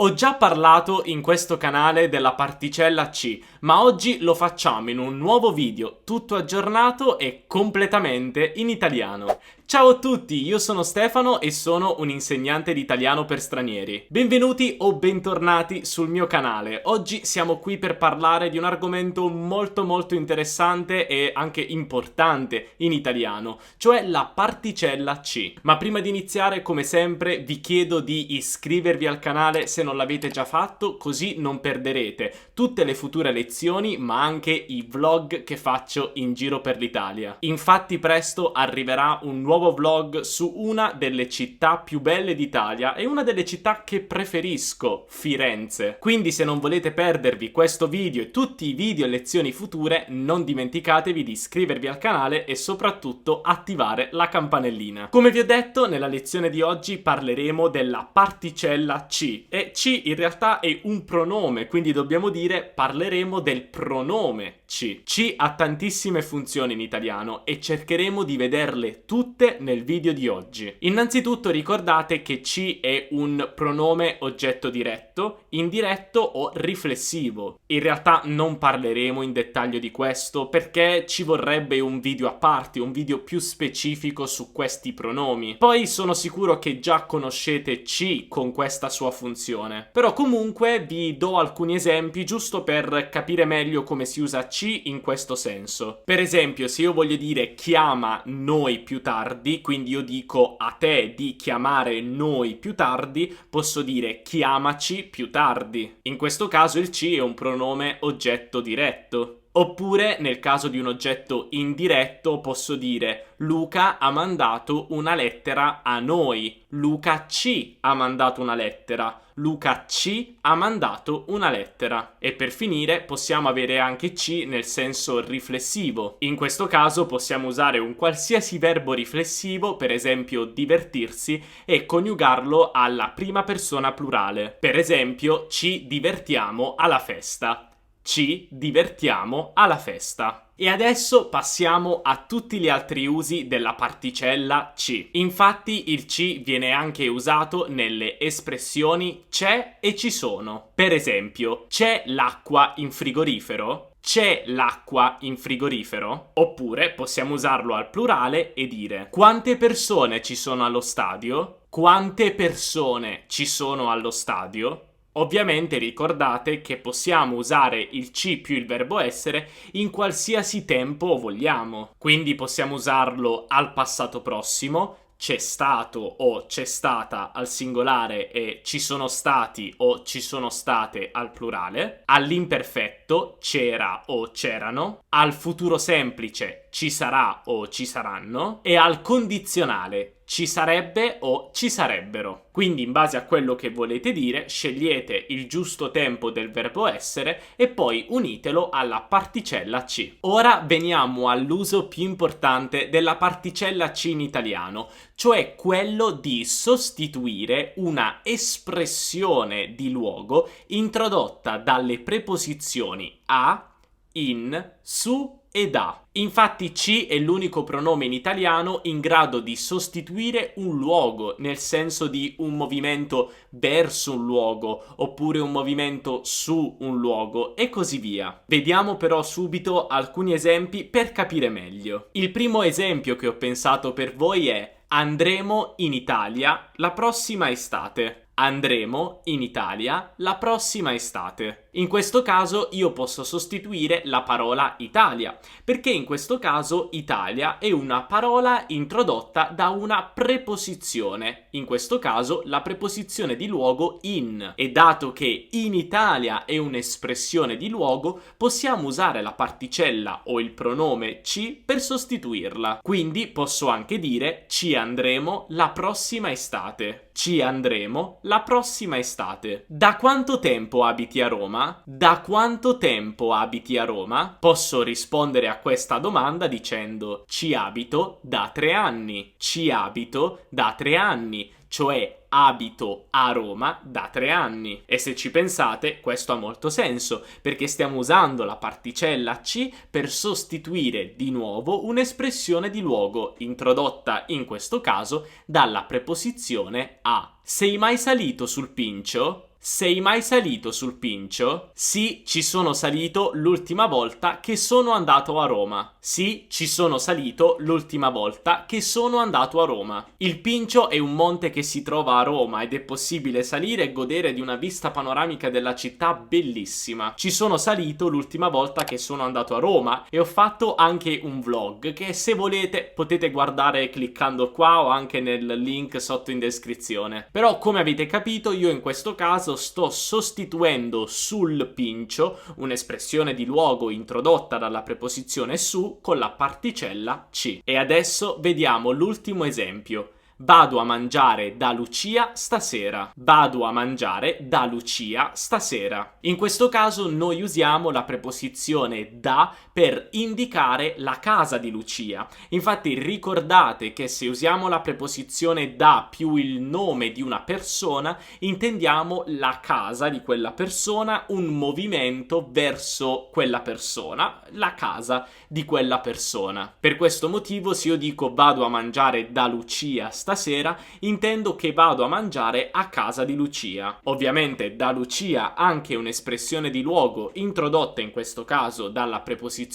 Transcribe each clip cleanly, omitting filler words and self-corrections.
Ho già parlato in questo canale della particella C, ma oggi lo facciamo in un nuovo video tutto aggiornato e completamente in italiano. Ciao a tutti, io sono Stefano e sono un insegnante di italiano per stranieri. Benvenuti o bentornati sul mio canale. Oggi siamo qui per parlare di un argomento molto interessante e anche importante in italiano, cioè la particella C. Ma prima di iniziare, come sempre, vi chiedo di iscrivervi al canale se non l'avete già fatto, così non perderete tutte le future lezioni, ma anche i vlog che faccio in giro per l'Italia. Infatti presto arriverà un nuovo vlog su una delle città più belle d'Italia e una delle città che preferisco, Firenze. Quindi se non volete perdervi questo video e tutti i video e lezioni future, non dimenticatevi di iscrivervi al canale e soprattutto attivare la campanellina. Come vi ho detto, nella lezione di oggi parleremo della particella C, e C in realtà è un pronome, quindi dobbiamo dire parleremo del pronome C. C ha tantissime funzioni in italiano e cercheremo di vederle tutte nel video di oggi. Innanzitutto ricordate che C è un pronome oggetto diretto, indiretto o riflessivo. In realtà non parleremo in dettaglio di questo perché ci vorrebbe un video a parte, un video più specifico su questi pronomi. Poi sono sicuro che già conoscete C con questa sua funzione. Però comunque vi do alcuni esempi giusto per capire meglio come si usa C in questo senso. Per esempio, se io voglio dire chiama noi più tardi, quindi io dico a te di chiamare noi più tardi, posso dire chiamaci più tardi. In questo caso il C è un pronome oggetto diretto. Oppure, nel caso di un oggetto indiretto, posso dire Luca ha mandato una lettera a noi. Luca ci ha mandato una lettera. Luca ci ha mandato una lettera. E per finire possiamo avere anche C nel senso riflessivo. In questo caso possiamo usare un qualsiasi verbo riflessivo, per esempio divertirsi, e coniugarlo alla prima persona plurale. Per esempio, ci divertiamo alla festa. Ci divertiamo alla festa. E adesso passiamo a tutti gli altri usi della particella C. Infatti il C viene anche usato nelle espressioni c'è e ci sono. Per esempio, c'è l'acqua in frigorifero? C'è l'acqua in frigorifero? Oppure possiamo usarlo al plurale e dire quante persone ci sono allo stadio? Quante persone ci sono allo stadio? Ovviamente ricordate che possiamo usare il C più il verbo essere in qualsiasi tempo vogliamo. Quindi possiamo usarlo al passato prossimo, c'è stato o c'è stata al singolare e ci sono stati o ci sono state al plurale, all'imperfetto c'era o c'erano, al futuro semplice ci sarà o ci saranno e al condizionale ci sarebbe o ci sarebbero. Quindi in base a quello che volete dire scegliete il giusto tempo del verbo essere e poi unitelo alla particella C. Ora veniamo all'uso più importante della particella C in italiano, cioè quello di sostituire una espressione di luogo introdotta dalle preposizioni a, in, su e da. Infatti C è l'unico pronome in italiano in grado di sostituire un luogo, nel senso di un movimento verso un luogo, oppure un movimento su un luogo, e così via. Vediamo però subito alcuni esempi per capire meglio. Il primo esempio che ho pensato per voi è andremo in Italia la prossima estate. Andremo in Italia la prossima estate. In questo caso io posso sostituire la parola Italia, perché in questo caso Italia è una parola introdotta da una preposizione, in questo caso la preposizione di luogo in. E dato che in Italia è un'espressione di luogo, possiamo usare la particella o il pronome ci per sostituirla. Quindi posso anche dire ci andremo la prossima estate. Ci andremo la prossima estate. Da quanto tempo abiti a Roma? Da quanto tempo abiti a Roma? Posso rispondere a questa domanda dicendo ci abito da 3 anni. Ci abito da 3 anni. Cioè abito a Roma da 3 anni. E se ci pensate, questo ha molto senso, perché stiamo usando la particella C per sostituire di nuovo un'espressione di luogo, introdotta in questo caso dalla preposizione a. Sei mai salito sul Pincio? Sei mai salito sul Pincio? Sì, ci sono salito l'ultima volta che sono andato a Roma. Sì, ci sono salito l'ultima volta che sono andato a Roma. Il Pincio è un monte che si trova a Roma ed è possibile salire e godere di una vista panoramica della città bellissima. Ci sono salito l'ultima volta che sono andato a Roma e ho fatto anche un vlog che, se volete, potete guardare cliccando qua o anche nel link sotto in descrizione. Però, come avete capito, io in questo caso sto sostituendo sul Pincio un'espressione di luogo introdotta dalla preposizione su con la particella ci. E adesso vediamo l'ultimo esempio. Vado a mangiare da Lucia stasera. Vado a mangiare da Lucia stasera. In questo caso noi usiamo la preposizione da per indicare la casa di Lucia. Infatti ricordate che se usiamo la preposizione da più il nome di una persona, intendiamo la casa di quella persona, un movimento verso quella persona, la casa di quella persona. Per questo motivo, se io dico vado a mangiare da Lucia stasera, intendo che vado a mangiare a casa di Lucia. Ovviamente da Lucia anche un'espressione di luogo introdotta in questo caso dalla preposizione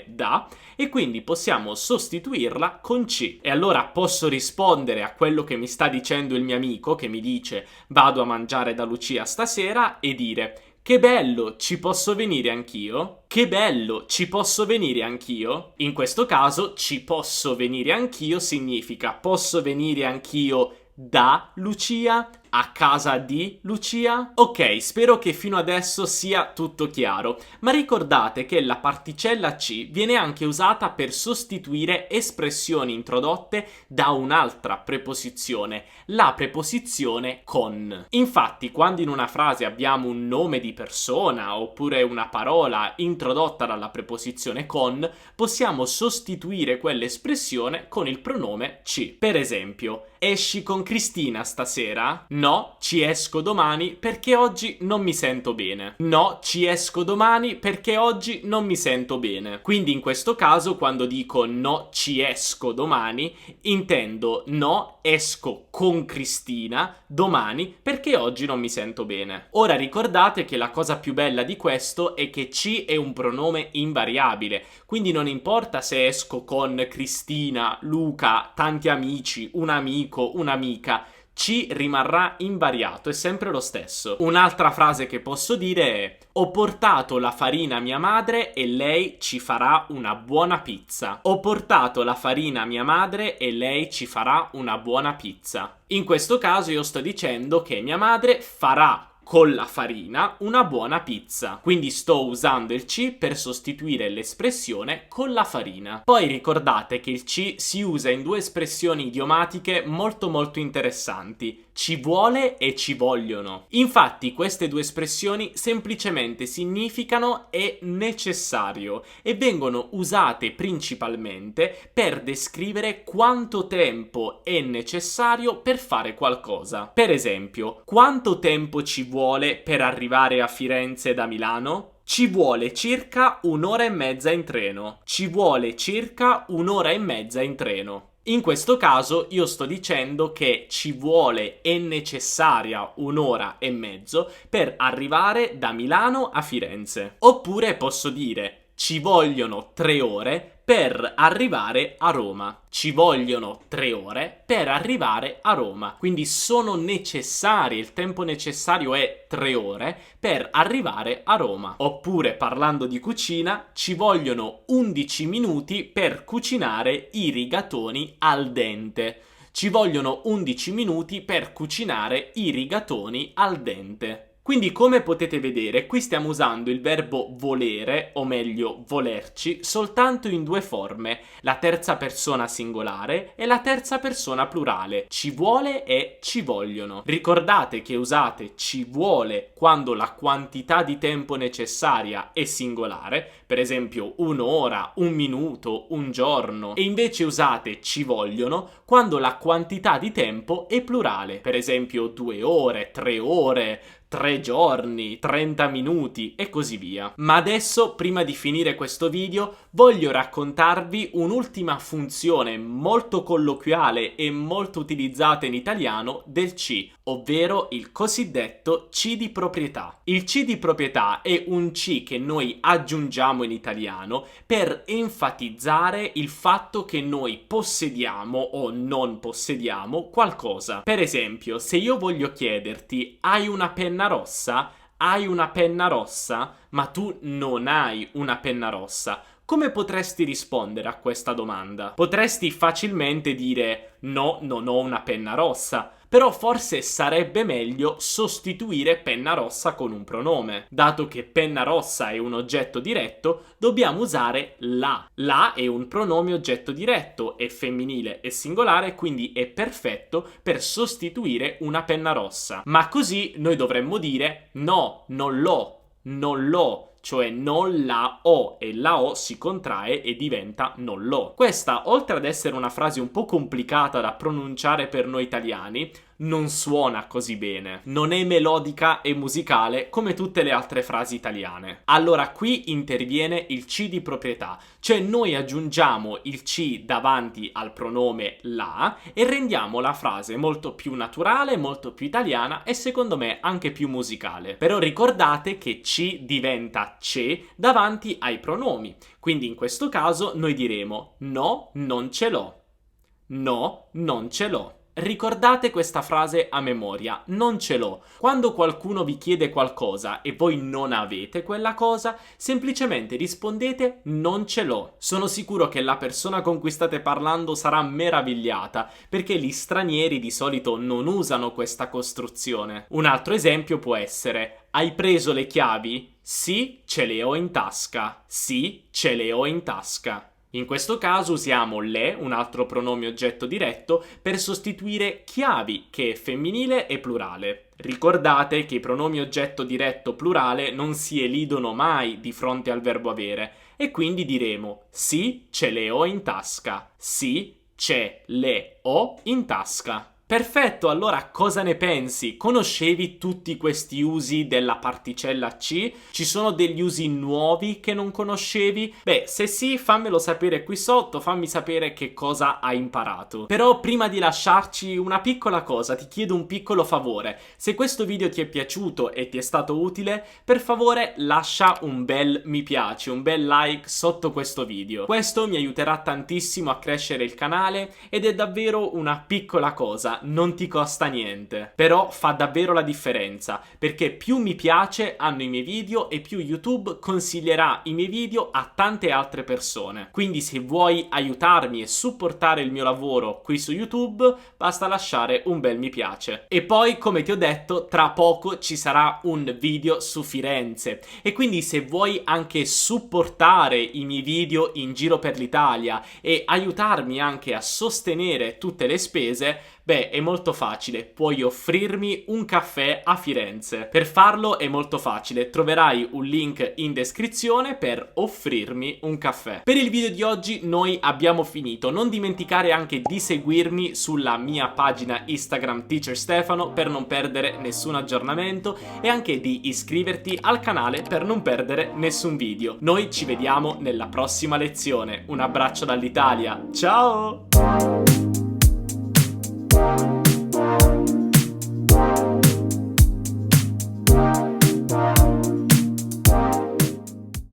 da, e quindi possiamo sostituirla con ci. E allora posso rispondere a quello che mi sta dicendo il mio amico, che mi dice vado a mangiare da Lucia stasera, e dire: che bello, ci posso venire anch'io? Che bello, ci posso venire anch'io? In questo caso, ci posso venire anch'io significa posso venire anch'io da Lucia, a casa di Lucia? Ok, spero che fino adesso sia tutto chiaro, ma ricordate che la particella ci viene anche usata per sostituire espressioni introdotte da un'altra preposizione, la preposizione con. Infatti, quando in una frase abbiamo un nome di persona oppure una parola introdotta dalla preposizione con, possiamo sostituire quell'espressione con il pronome ci. Per esempio, esci con Cristina stasera? No, ci esco domani perché oggi non mi sento bene. No, ci esco domani perché oggi non mi sento bene. Quindi in questo caso, quando dico no, ci esco domani, intendo no, esco con Cristina domani perché oggi non mi sento bene. Ora ricordate che la cosa più bella di questo è che ci è un pronome invariabile, quindi non importa se esco con Cristina, Luca, tanti amici, un amico, un'amica, ci rimarrà invariato, è sempre lo stesso. Un'altra frase che posso dire è: ho portato la farina a mia madre e lei ci farà una buona pizza. Ho portato la farina a mia madre e lei ci farà una buona pizza. In questo caso io sto dicendo che mia madre farà con la farina una buona pizza, quindi sto usando il ci per sostituire l'espressione con la farina. Poi ricordate che il ci si usa in due espressioni idiomatiche molto interessanti: ci vuole e ci vogliono. Infatti queste due espressioni semplicemente significano è necessario e vengono usate principalmente per descrivere quanto tempo è necessario per fare qualcosa. Per esempio, quanto tempo ci vuole per arrivare a Firenze da Milano? Ci vuole circa un'ora e mezza in treno. Ci vuole circa un'ora e mezza in treno. In questo caso io sto dicendo che ci vuole, è necessaria un'ora e mezzo per arrivare da Milano a Firenze. Oppure posso dire ci vogliono 3 ore per arrivare a Roma. Ci vogliono 3 ore per arrivare a Roma. Quindi sono necessarie, il tempo necessario è 3 ore per arrivare a Roma. Oppure, parlando di cucina, ci vogliono 11 minuti per cucinare i rigatoni al dente. Ci vogliono 11 minuti per cucinare i rigatoni al dente. Quindi, come potete vedere, qui stiamo usando il verbo volere, o meglio volerci, soltanto in due forme: la terza persona singolare e la terza persona plurale. Ci vuole e ci vogliono. Ricordate che usate ci vuole quando la quantità di tempo necessaria è singolare, per esempio un'ora, un minuto, un giorno, e invece usate ci vogliono quando la quantità di tempo è plurale, per esempio 2 ore, 3 ore, 3 giorni, 30 minuti e così via. Ma adesso, prima di finire questo video, voglio raccontarvi un'ultima funzione molto colloquiale e molto utilizzata in italiano del C, ovvero il cosiddetto C di proprietà. Il C di proprietà è un C che noi aggiungiamo in italiano per enfatizzare il fatto che noi possediamo o non possediamo qualcosa. Per esempio, se io voglio chiederti: hai una penna rossa? Hai una penna rossa? Ma tu non hai una penna rossa. Come potresti rispondere a questa domanda? Potresti facilmente dire: no, non ho una penna rossa. Però forse sarebbe meglio sostituire penna rossa con un pronome. Dato che penna rossa è un oggetto diretto, dobbiamo usare la. La è un pronome oggetto diretto, è femminile e singolare, quindi è perfetto per sostituire una penna rossa. Ma così noi dovremmo dire: no, non l'ho, non l'ho. Cioè non la ho, e la O si contrae e diventa non l'ho. Questa, oltre ad essere una frase un po' complicata da pronunciare per noi italiani, non suona così bene. Non è melodica e musicale come tutte le altre frasi italiane. Allora qui interviene il C di proprietà, cioè noi aggiungiamo il C davanti al pronome la e rendiamo la frase molto più naturale, molto più italiana e secondo me anche più musicale. Però ricordate che C diventa ce davanti ai pronomi, quindi in questo caso noi diremo: no, non ce l'ho. No, non ce l'ho. Ricordate questa frase a memoria: non ce l'ho. Quando qualcuno vi chiede qualcosa e voi non avete quella cosa, semplicemente rispondete: non ce l'ho. Sono sicuro che la persona con cui state parlando sarà meravigliata, perché gli stranieri di solito non usano questa costruzione. Un altro esempio può essere: hai preso le chiavi? Sì, ce le ho in tasca. Sì, ce le ho in tasca. In questo caso usiamo le, un altro pronome oggetto diretto, per sostituire chiavi, che è femminile e plurale. Ricordate che i pronomi oggetto diretto plurale non si elidono mai di fronte al verbo avere, e quindi diremo: sì, ce le ho in tasca. Sì, ce le ho in tasca. Perfetto, allora cosa ne pensi? Conoscevi tutti questi usi della particella C? Ci sono degli usi nuovi che non conoscevi? Beh, se sì, fammelo sapere qui sotto, fammi sapere che cosa hai imparato. Però prima di lasciarci una piccola cosa, ti chiedo un piccolo favore. Se questo video ti è piaciuto e ti è stato utile, per favore lascia un bel mi piace, un bel like sotto questo video. Questo mi aiuterà tantissimo a crescere il canale ed è davvero una piccola cosa. Non ti costa niente, però fa davvero la differenza, perché più mi piace hanno i miei video e più YouTube consiglierà i miei video a tante altre persone. Quindi se vuoi aiutarmi e supportare il mio lavoro qui su YouTube, basta lasciare un bel mi piace. E poi, come ti ho detto, tra poco ci sarà un video su Firenze, e quindi se vuoi anche supportare i miei video in giro per l'Italia e aiutarmi anche a sostenere tutte le spese, beh, è molto facile, puoi offrirmi un caffè a Firenze. Per farlo è molto facile, troverai un link in descrizione per offrirmi un caffè. Per il video di oggi noi abbiamo finito, non dimenticare anche di seguirmi sulla mia pagina Instagram Teacher Stefano per non perdere nessun aggiornamento e anche di iscriverti al canale per non perdere nessun video. Noi ci vediamo nella prossima lezione, un abbraccio dall'Italia, ciao!